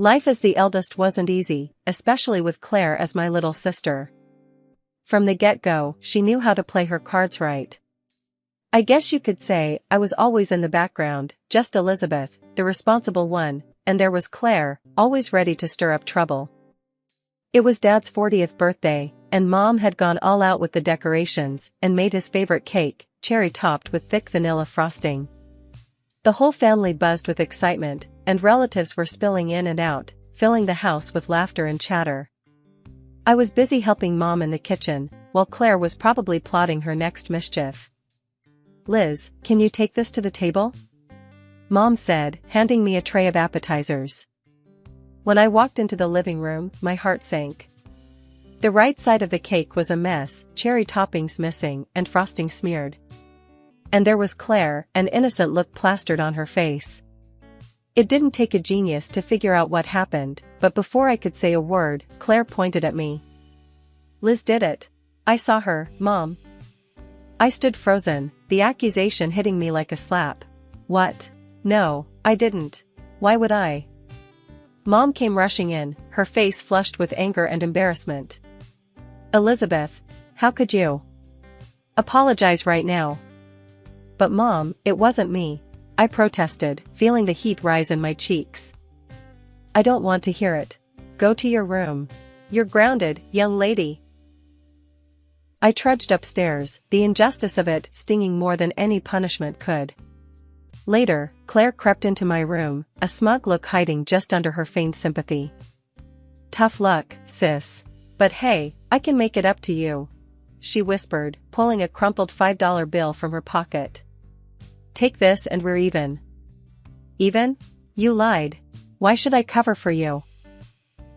Life as the eldest wasn't easy, especially with Claire as my little sister. From the get-go, she knew how to play her cards right. I guess you could say I was always in the background, just Elizabeth, the responsible one, and there was Claire, always ready to stir up trouble. It was Dad's 40th birthday, and Mom had gone all out with the decorations and made his favorite cake, cherry-topped with thick vanilla frosting. The whole family buzzed with excitement, and relatives were spilling in and out, filling the house with laughter and chatter. I was busy helping Mom in the kitchen, while Claire was probably plotting her next mischief. "Liz, can you take this to the table?" Mom said, handing me a tray of appetizers. When I walked into the living room, my heart sank. The right side of the cake was a mess, cherry toppings missing and frosting smeared. And there was Claire, an innocent look plastered on her face. It didn't take a genius to figure out what happened, but before I could say a word, Claire pointed at me. "Liz did it. I saw her, Mom." I stood frozen, the accusation hitting me like a slap. "What? No, I didn't. Why would I?" Mom came rushing in, her face flushed with anger and embarrassment. "Elizabeth, how could you? Apologize right now." "But Mom, it wasn't me," I protested, feeling the heat rise in my cheeks. "I don't want to hear it. Go to your room. You're grounded, young lady." I trudged upstairs, the injustice of it stinging more than any punishment could. Later, Claire crept into my room, a smug look hiding just under her feigned sympathy. "Tough luck, sis. But hey, I can make it up to you," she whispered, pulling a crumpled $5 bill from her pocket. "Take this and we're even." "Even? You lied. Why should I cover for you?"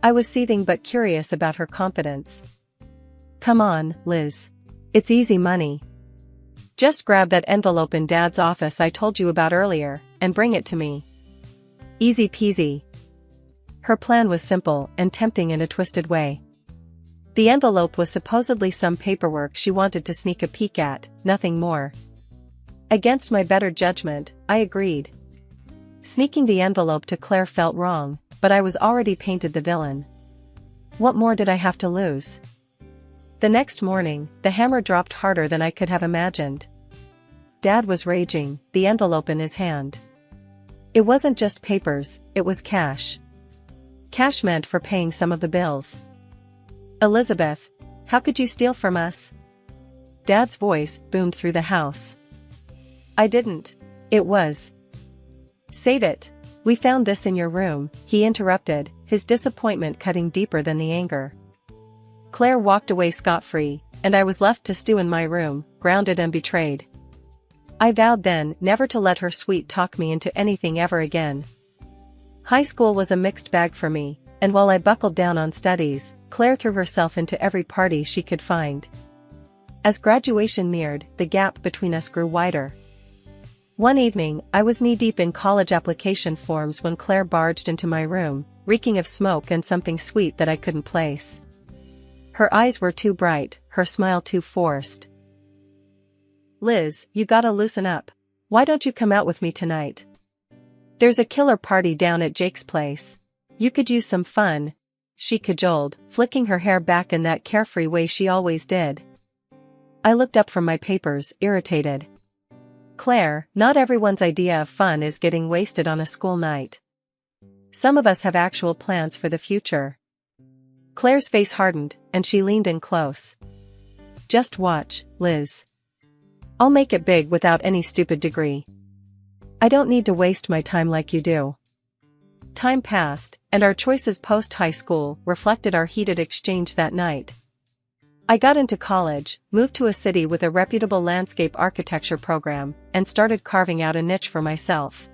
I was seething but curious about her confidence. "Come on, Liz. It's easy money. Just grab that envelope in Dad's office I told you about earlier, and bring it to me. Easy peasy." Her plan was simple and tempting in a twisted way. The envelope was supposedly some paperwork she wanted to sneak a peek at, nothing more. Against my better judgment, I agreed. Sneaking the envelope to Claire felt wrong, but I was already painted the villain. What more did I have to lose? The next morning, the hammer dropped harder than I could have imagined. Dad was raging, the envelope in his hand. It wasn't just papers, it was cash. Cash meant for paying some of the bills. "Elizabeth, how could you steal from us?" Dad's voice boomed through the house. "I didn't. It was." "Save it. We found this in your room," he interrupted, his disappointment cutting deeper than the anger. Claire walked away scot-free, and I was left to stew in my room, grounded and betrayed. I vowed then never to let her sweet talk me into anything ever again. High school was a mixed bag for me, and while I buckled down on studies, Claire threw herself into every party she could find. As graduation neared, the gap between us grew wider. One evening, I was knee-deep in college application forms when Claire barged into my room, reeking of smoke and something sweet that I couldn't place. Her eyes were too bright, her smile too forced. "Liz, you gotta loosen up. Why don't you come out with me tonight? There's a killer party down at Jake's place. You could use some fun," she cajoled, flicking her hair back in that carefree way she always did. I looked up from my papers, irritated. "Claire, not everyone's idea of fun is getting wasted on a school night. Some of us have actual plans for the future." Claire's face hardened, and she leaned in close. "Just watch, Liz. I'll make it big without any stupid degree. I don't need to waste my time like you do." Time passed, and our choices post-high school reflected our heated exchange that night. I got into college, moved to a city with a reputable landscape architecture program, and started carving out a niche for myself.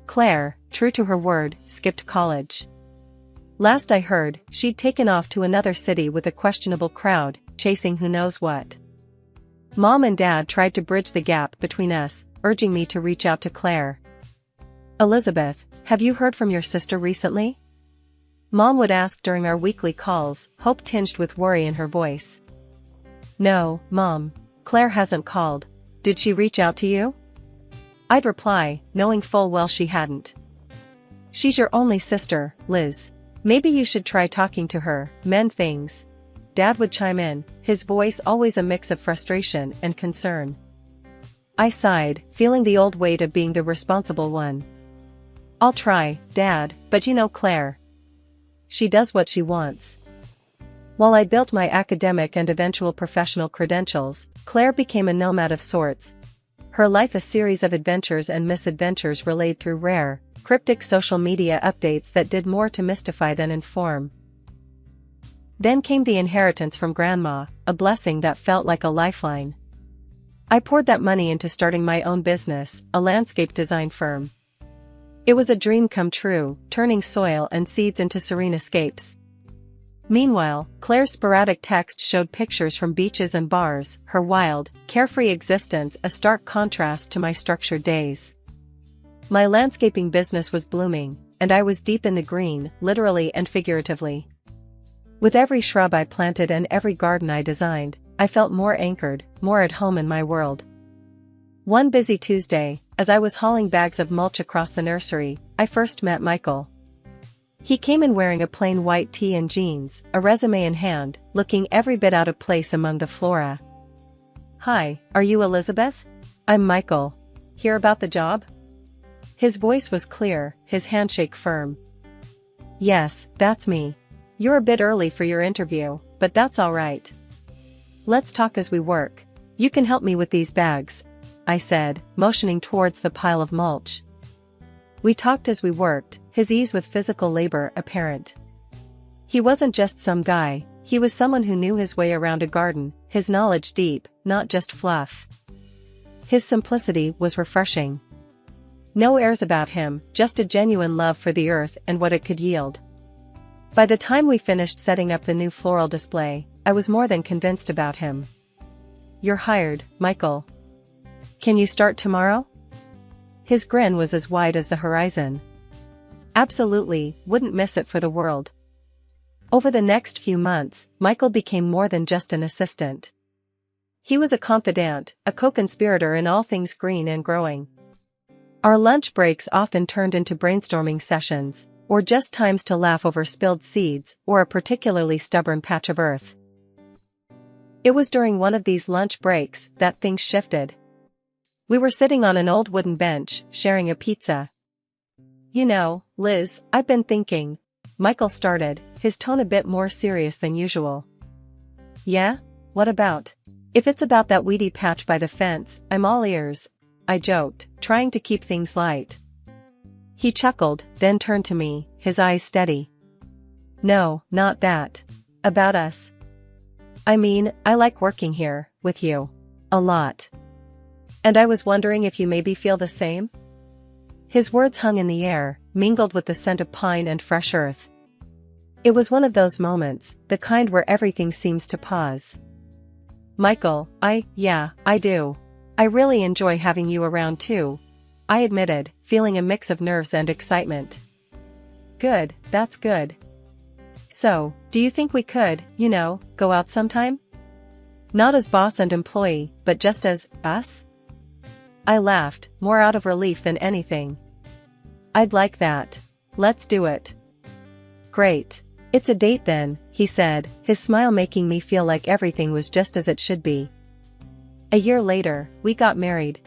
Claire, true to her word, skipped college. Last I heard, she'd taken off to another city with a questionable crowd, chasing who knows what. Mom and Dad tried to bridge the gap between us, urging me to reach out to Claire. "Elizabeth, have you heard from your sister recently?" Mom would ask during our weekly calls, hope tinged with worry in her voice. "No, Mom. Claire hasn't called. Did she reach out to you?" I'd reply, knowing full well she hadn't. She's your only sister, Liz. Maybe you should try talking to her, mend things. Dad would chime in, his voice always a mix of frustration and concern. I sighed, feeling the old weight of being the responsible one. I'll try, Dad, but you know Claire. She does what she wants. While I built my academic and eventual professional credentials, Claire became a nomad of sorts. Her life a series of adventures and misadventures relayed through rare, cryptic social media updates that did more to mystify than inform. Then came the inheritance from Grandma, a blessing that felt like a lifeline. I poured that money into starting my own business, a landscape design firm. It was a dream come true, turning soil and seeds into serene escapes. Meanwhile, Claire's sporadic text showed pictures from beaches and bars, her wild, carefree existence a stark contrast to my structured days. My landscaping business was blooming, and I was deep in the green, literally and figuratively. With every shrub I planted and every garden I designed, I felt more anchored, more at home in my world. One busy Tuesday, as I was hauling bags of mulch across the nursery, I first met Michael. He came in wearing a plain white tee and jeans, a resume in hand, looking every bit out of place among the flora. "Hi, are you Elizabeth? I'm Michael. Hear about the job?" His voice was clear, his handshake firm. "Yes, that's me. You're a bit early for your interview, but that's all right. Let's talk as we work. You can help me with these bags," I said, motioning towards the pile of mulch. We talked as we worked, his ease with physical labor apparent. He wasn't just some guy, he was someone who knew his way around a garden, his knowledge deep, not just fluff. His simplicity was refreshing. No airs about him, just a genuine love for the earth and what it could yield. By the time we finished setting up the new floral display, I was more than convinced about him. "You're hired, Michael. Can you start tomorrow?" His grin was as wide as the horizon. "Absolutely, wouldn't miss it for the world." Over the next few months, Michael became more than just an assistant. He was a confidant, a co-conspirator in all things green and growing. Our lunch breaks often turned into brainstorming sessions, or just times to laugh over spilled seeds or a particularly stubborn patch of earth. It was during one of these lunch breaks that things shifted. We were sitting on an old wooden bench, sharing a pizza. "You know, Liz, I've been thinking," Michael started, his tone a bit more serious than usual. "Yeah? What about?" "If it's about that weedy patch by the fence, I'm all ears," I joked, trying to keep things light. He chuckled, then turned to me, his eyes steady. "No, not that. About us. I mean, I like working here, with you. A lot. And I was wondering if you maybe feel the same?" His words hung in the air, mingled with the scent of pine and fresh earth. It was one of those moments, the kind where everything seems to pause. "Michael, yeah, I do. I really enjoy having you around too," I admitted, feeling a mix of nerves and excitement. "Good, that's good. So, do you think we could, go out sometime? Not as boss and employee, but just as us?" I laughed, more out of relief than anything. "I'd like that. Let's do it." "Great. It's a date then," he said, his smile making me feel like everything was just as it should be. A year later, we got married.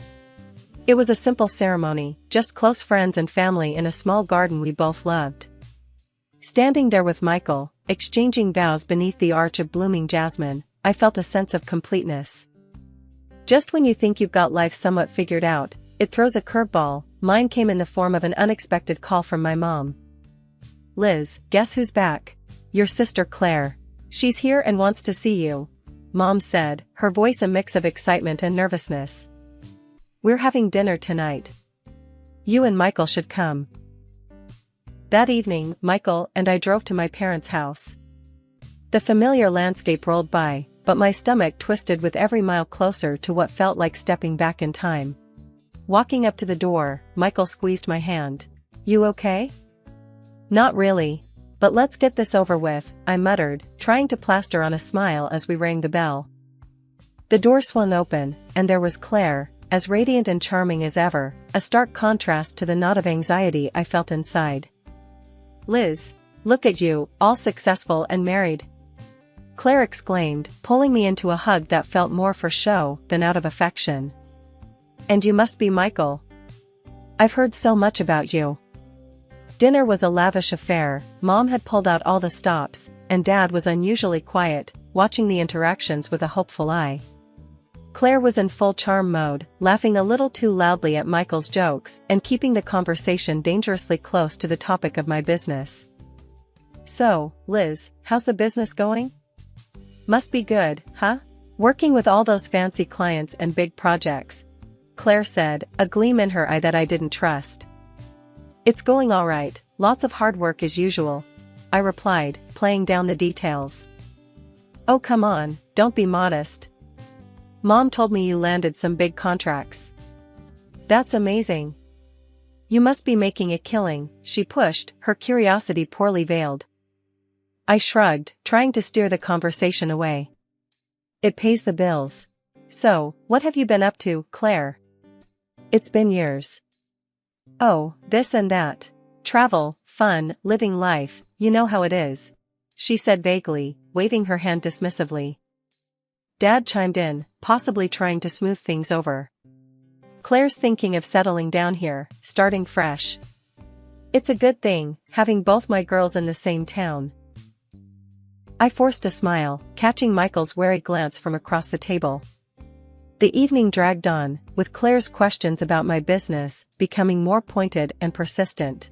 It was a simple ceremony, just close friends and family in a small garden we both loved. Standing there with Michael, exchanging vows beneath the arch of blooming jasmine, I felt a sense of completeness. Just when you think you've got life somewhat figured out, it throws a curveball. Mine came in the form of an unexpected call from my mom. "Liz, guess who's back? Your sister Claire. She's here and wants to see you," Mom said, her voice a mix of excitement and nervousness. "We're having dinner tonight. You and Michael should come." That evening, Michael and I drove to my parents' house. The familiar landscape rolled by, but my stomach twisted with every mile closer to what felt like stepping back in time. Walking up to the door, Michael squeezed my hand. "You okay?" "Not really. But let's get this over with," I muttered, trying to plaster on a smile as we rang the bell. The door swung open, and there was Claire, as radiant and charming as ever, a stark contrast to the knot of anxiety I felt inside. Liz, look at you, all successful and married," Claire exclaimed, pulling me into a hug that felt more for show than out of affection. "And you must be Michael. I've heard so much about you." Dinner was a lavish affair. Mom had pulled out all the stops, and Dad was unusually quiet, watching the interactions with a hopeful eye. Claire was in full charm mode, laughing a little too loudly at Michael's jokes and keeping the conversation dangerously close to the topic of my business. "So, Liz, how's the business going? Must be good, huh? Working with all those fancy clients and big projects," Claire said, a gleam in her eye that I didn't trust. "It's going all right, lots of hard work as usual," I replied, playing down the details. "Oh come on, don't be modest. Mom told me you landed some big contracts." "That's amazing. You must be making a killing," she pushed, her curiosity poorly veiled. I shrugged, trying to steer the conversation away. "It pays the bills. So, what have you been up to, Claire?" "It's been years." "Oh, this and that. Travel, fun, living life, you know how it is," she said vaguely, waving her hand dismissively. Dad chimed in, possibly trying to smooth things over. "Claire's thinking of settling down here, starting fresh. It's a good thing, having both my girls in the same town." I forced a smile, catching Michael's wary glance from across the table. The evening dragged on, with Claire's questions about my business becoming more pointed and persistent.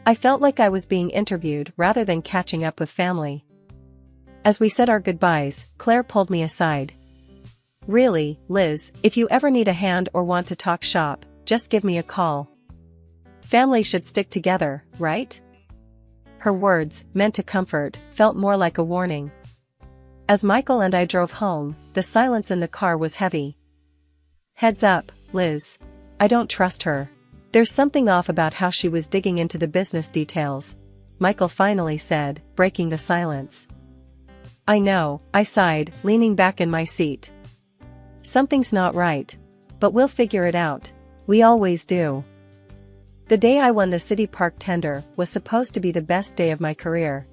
I felt like I was being interviewed rather than catching up with family. As we said our goodbyes, Claire pulled me aside. "Really, Liz, if you ever need a hand or want to talk shop, just give me a call. Family should stick together, right?" Her words, meant to comfort, felt more like a warning. As Michael and I drove home, the silence in the car was heavy. "Heads up, Liz. I don't trust her. There's something off about how she was digging into the business details," Michael finally said, breaking the silence. "I know," I sighed, leaning back in my seat. "Something's not right. But we'll figure it out. We always do." The day I won the City Park tender was supposed to be the best day of my career.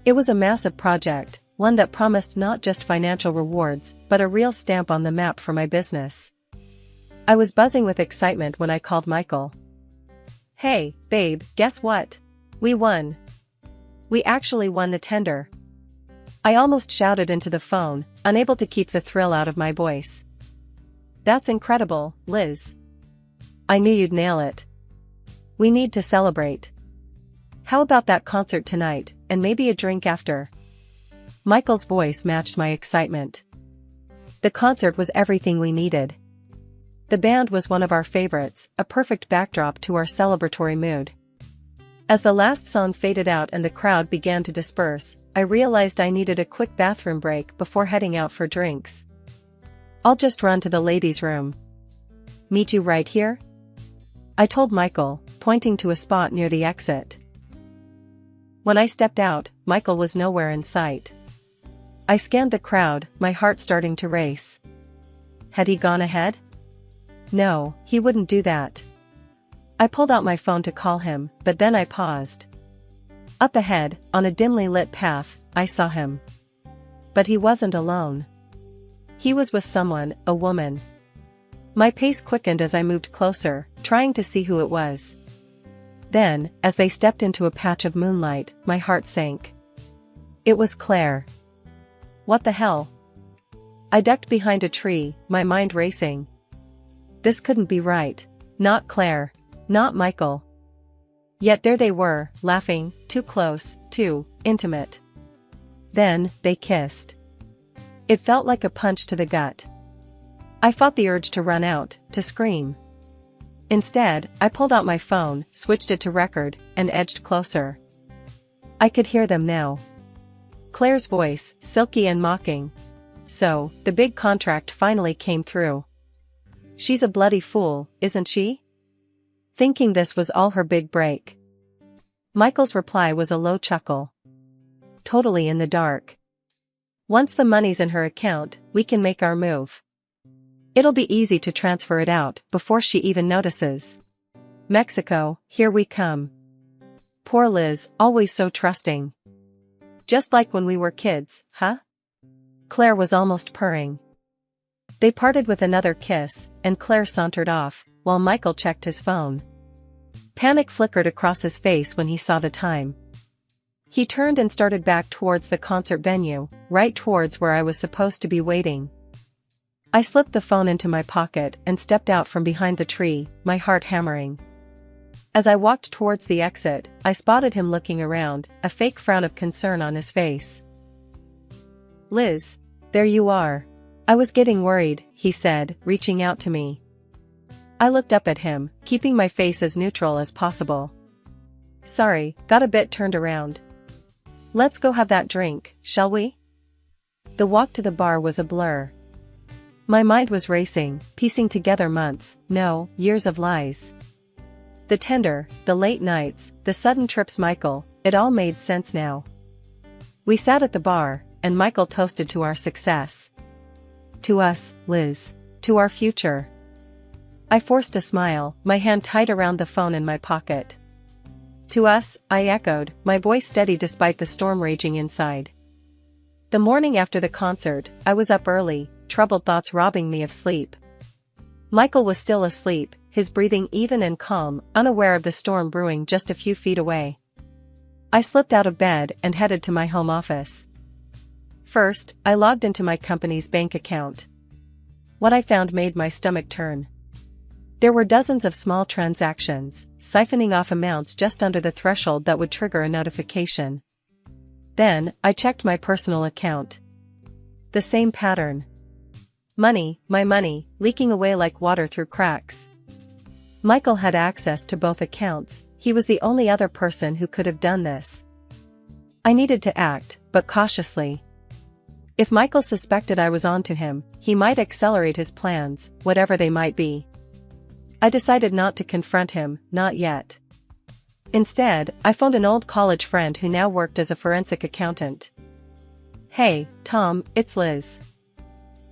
It was a massive project, one that promised not just financial rewards, but a real stamp on the map for my business. I was buzzing with excitement when I called Michael. "Hey, babe, guess what? We won. We actually won the tender." I almost shouted into the phone, unable to keep the thrill out of my voice. "That's incredible, Liz. I knew you'd nail it. We need to celebrate. How about that concert tonight, and maybe a drink after?" Michael's voice matched my excitement. The concert was everything we needed. The band was one of our favorites, a perfect backdrop to our celebratory mood. As the last song faded out and the crowd began to disperse, I realized I needed a quick bathroom break before heading out for drinks. "I'll just run to the ladies' room. Meet you right here?" I told Michael, pointing to a spot near the exit. When I stepped out, Michael was nowhere in sight. I scanned the crowd, my heart starting to race. Had he gone ahead? No, he wouldn't do that. I pulled out my phone to call him, but then I paused. Up ahead, on a dimly lit path, I saw him. But he wasn't alone. He was with someone, a woman. My pace quickened as I moved closer, trying to see who it was. Then, as they stepped into a patch of moonlight, my heart sank. It was Claire. What the hell? I ducked behind a tree, my mind racing. This couldn't be right. Not Claire. Not Michael. Yet there they were, laughing, too close, too intimate. Then, they kissed. It felt like a punch to the gut. I fought the urge to run out, to scream. Instead, I pulled out my phone, switched it to record, and edged closer. I could hear them now. Claire's voice, silky and mocking. So, the big contract finally came through. She's a bloody fool, isn't she? Thinking this was all her big break. Michael's reply was a low chuckle. Totally in the dark. Once the money's in her account, we can make our move. It'll be easy to transfer it out before she even notices. Mexico, here we come. Poor Liz, always so trusting. Just like when we were kids, huh? Claire was almost purring. They parted with another kiss, and Claire sauntered off, while Michael checked his phone. Panic flickered across his face when he saw the time. He turned and started back towards the concert venue, right towards where I was supposed to be waiting. I slipped the phone into my pocket and stepped out from behind the tree, my heart hammering. As I walked towards the exit, I spotted him looking around, a fake frown of concern on his face. Liz, there you are. I was getting worried, he said, reaching out to me. I looked up at him, keeping my face as neutral as possible. Sorry, got a bit turned around. Let's go have that drink, shall we? The walk to the bar was a blur. My mind was racing, piecing together months, no, years of lies. The tender, the late nights, the sudden trips Michael, it all made sense now. We sat at the bar, and Michael toasted to our success. To us, Liz. To our future. I forced a smile, my hand tight around the phone in my pocket. To us, I echoed, my voice steady despite the storm raging inside. The morning after the concert, I was up early, troubled thoughts robbing me of sleep. Michael was still asleep, his breathing even and calm, unaware of the storm brewing just a few feet away. I slipped out of bed and headed to my home office. First, I logged into my company's bank account. What I found made my stomach turn. There were dozens of small transactions, siphoning off amounts just under the threshold that would trigger a notification. Then, I checked my personal account. The same pattern. Money, my money, leaking away like water through cracks. Michael had access to both accounts, he was the only other person who could have done this. I needed to act, but cautiously. If Michael suspected I was onto him, he might accelerate his plans, whatever they might be. I decided not to confront him, not yet. Instead, I phoned an old college friend who now worked as a forensic accountant. Hey, Tom, it's Liz.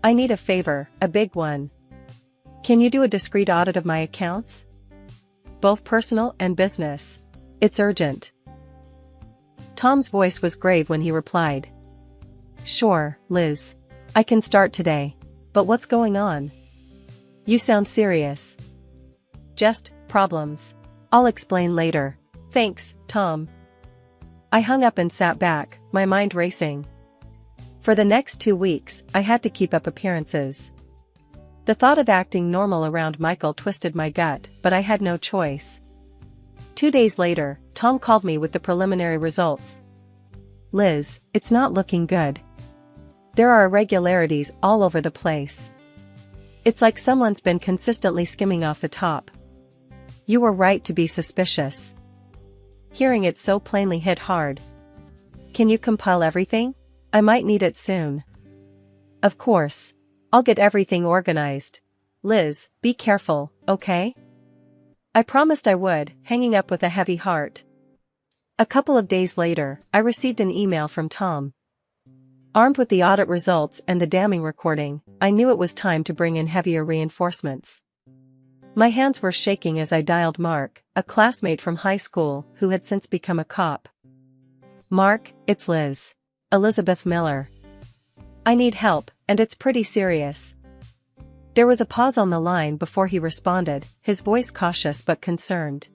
I need a favor, a big one. Can you do a discreet audit of my accounts? Both personal and business. It's urgent. Tom's voice was grave when he replied. Sure, Liz. I can start today. But what's going on? You sound serious. Just problems. I'll explain later. Thanks, Tom. I hung up and sat back, my mind racing. For the next 2 weeks, I had to keep up appearances. The thought of acting normal around Michael twisted my gut, but I had no choice. 2 days later, Tom called me with the preliminary results. Liz, it's not looking good. There are irregularities all over the place. It's like someone's been consistently skimming off the top. You were right to be suspicious. Hearing it so plainly hit hard. Can you compile everything? I might need it soon. Of course. I'll get everything organized. Liz, be careful, okay? I promised I would, hanging up with a heavy heart. A couple of days later, I received an email from Tom. Armed with the audit results and the damning recording, I knew it was time to bring in heavier reinforcements. My hands were shaking as I dialed Mark, a classmate from high school who had since become a cop. Mark, it's Liz. Elizabeth Miller. I need help, and it's pretty serious. There was a pause on the line before he responded, his voice cautious but concerned.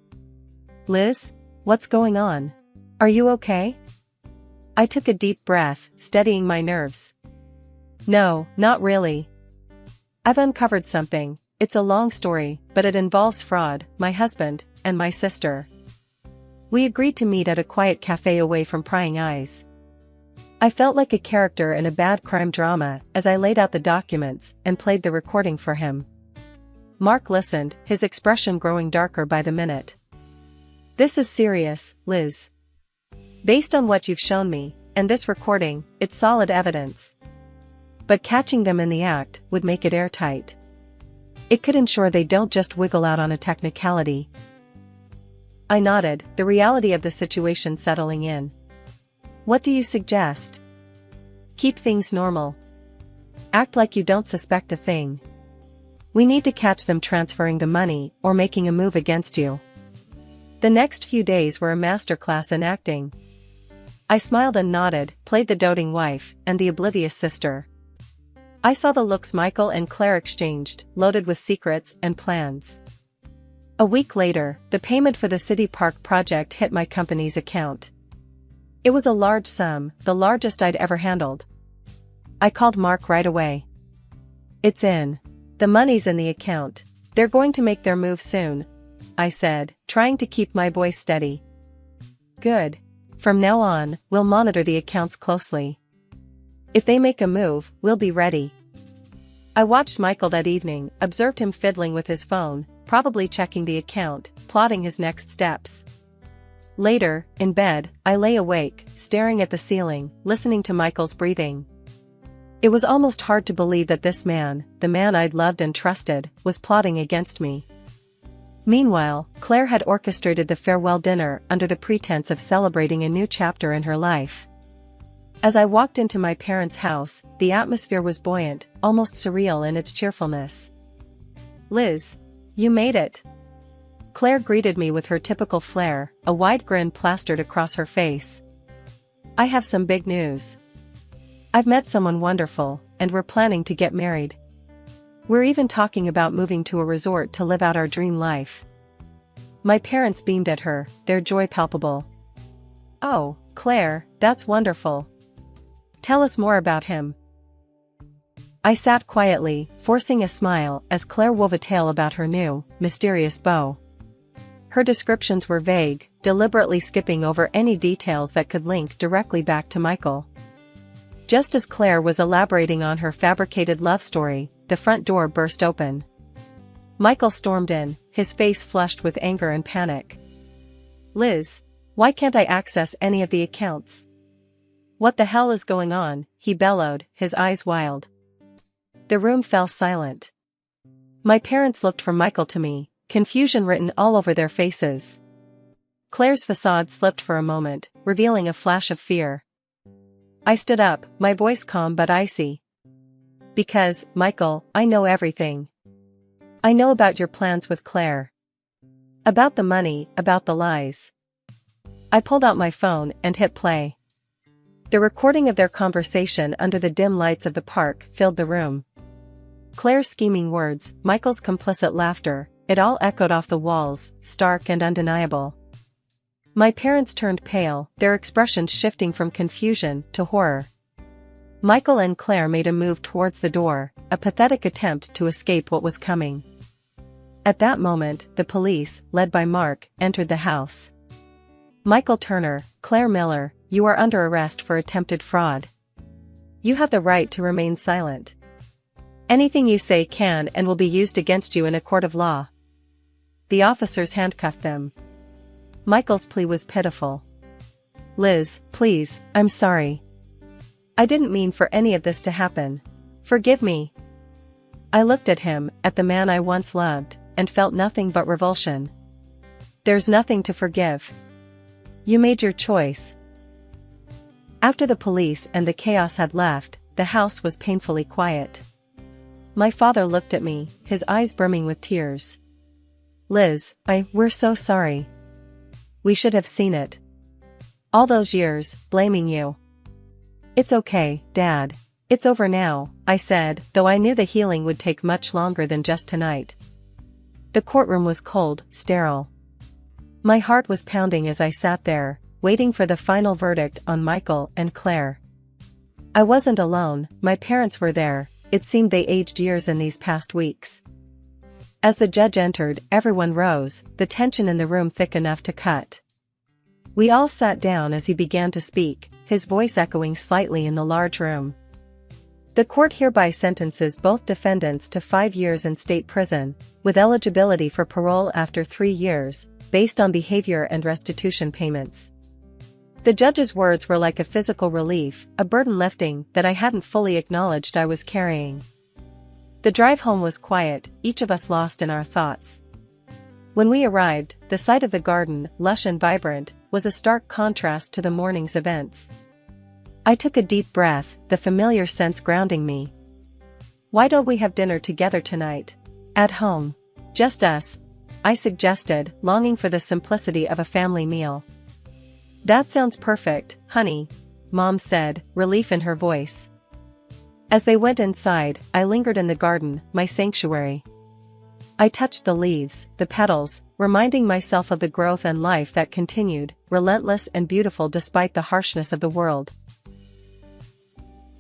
Liz? What's going on? Are you okay? I took a deep breath, steadying my nerves. No, not really. I've uncovered something. It's a long story, but it involves fraud, my husband, and my sister. We agreed to meet at a quiet cafe away from prying eyes. I felt like a character in a bad crime drama as I laid out the documents and played the recording for him. Mark listened, his expression growing darker by the minute. This is serious, Liz. Based on what you've shown me, and this recording, it's solid evidence. But catching them in the act would make it airtight. It could ensure they don't just wiggle out on a technicality. I nodded, the reality of the situation settling in. What do you suggest? Keep things normal. Act like you don't suspect a thing. We need to catch them transferring the money or making a move against you. The next few days were a masterclass in acting. I smiled and nodded, played the doting wife, and the oblivious sister. I saw the looks Michael and Claire exchanged, loaded with secrets and plans. A week later, the payment for the city park project hit my company's account. It was a large sum, the largest I'd ever handled. I called Mark right away. "It's in. The money's in the account. They're going to make their move soon," I said, trying to keep my voice steady. "Good. From now on, we'll monitor the accounts closely. If they make a move, we'll be ready." I watched Michael that evening, observed him fiddling with his phone, probably checking the account, plotting his next steps. Later, in bed, I lay awake, staring at the ceiling, listening to Michael's breathing. It was almost hard to believe that this man, the man I'd loved and trusted, was plotting against me. Meanwhile, Claire had orchestrated the farewell dinner under the pretense of celebrating a new chapter in her life. As I walked into my parents' house, the atmosphere was buoyant, almost surreal in its cheerfulness. "Liz, you made it." Claire greeted me with her typical flair, a wide grin plastered across her face. "I have some big news. I've met someone wonderful, and we're planning to get married. We're even talking about moving to a resort to live out our dream life." My parents beamed at her, their joy palpable. "Oh, Claire, that's wonderful. Tell us more about him." I sat quietly, forcing a smile as Claire wove a tale about her new, mysterious beau. Her descriptions were vague, deliberately skipping over any details that could link directly back to Michael. Just as Claire was elaborating on her fabricated love story, the front door burst open. Michael stormed in, his face flushed with anger and panic. "Liz, why can't I access any of the accounts? What the hell is going on?" he bellowed, his eyes wild. The room fell silent. My parents looked from Michael to me, confusion written all over their faces. Claire's facade slipped for a moment, revealing a flash of fear. I stood up, my voice calm but icy. "Because, Michael, I know everything. I know about your plans with Claire. About the money, about the lies." I pulled out my phone and hit play. The recording of their conversation under the dim lights of the park filled the room. Claire's scheming words, Michael's complicit laughter, it all echoed off the walls, stark and undeniable. My parents turned pale, their expressions shifting from confusion to horror. Michael and Claire made a move towards the door, a pathetic attempt to escape what was coming. At that moment, the police, led by Mark, entered the house. "Michael Turner, Claire Miller, you are under arrest for attempted fraud. You have the right to remain silent. Anything you say can and will be used against you in a court of law." The officers handcuffed them. Michael's plea was pitiful. "Liz, please, I'm sorry. I didn't mean for any of this to happen. Forgive me." I looked at him, at the man I once loved, and felt nothing but revulsion. "There's nothing to forgive. You made your choice." After the police and the chaos had left, the house was painfully quiet. My father looked at me, his eyes brimming with tears. "Liz, we're so sorry. We should have seen it. All those years, blaming you." "It's okay, Dad. It's over now," I said, though I knew the healing would take much longer than just tonight. The courtroom was cold, sterile. My heart was pounding as I sat there, waiting for the final verdict on Michael and Claire. I wasn't alone, my parents were there, it seemed they aged years in these past weeks. As the judge entered, everyone rose, the tension in the room thick enough to cut. We all sat down as he began to speak, his voice echoing slightly in the large room. "The court hereby sentences both defendants to 5 years in state prison, with eligibility for parole after 3 years, based on behavior and restitution payments." The judge's words were like a physical relief, a burden lifting that I hadn't fully acknowledged I was carrying. The drive home was quiet, each of us lost in our thoughts. When we arrived, the sight of the garden, lush and vibrant, was a stark contrast to the morning's events. I took a deep breath, the familiar sense grounding me. "Why don't we have dinner together tonight? At home. Just us?" I suggested, longing for the simplicity of a family meal. That sounds perfect, honey, Mom said, relief in her voice. As they went inside, I lingered in the garden, my sanctuary. I touched the leaves, the petals, reminding myself of the growth and life that continued, relentless and beautiful despite the harshness of the world.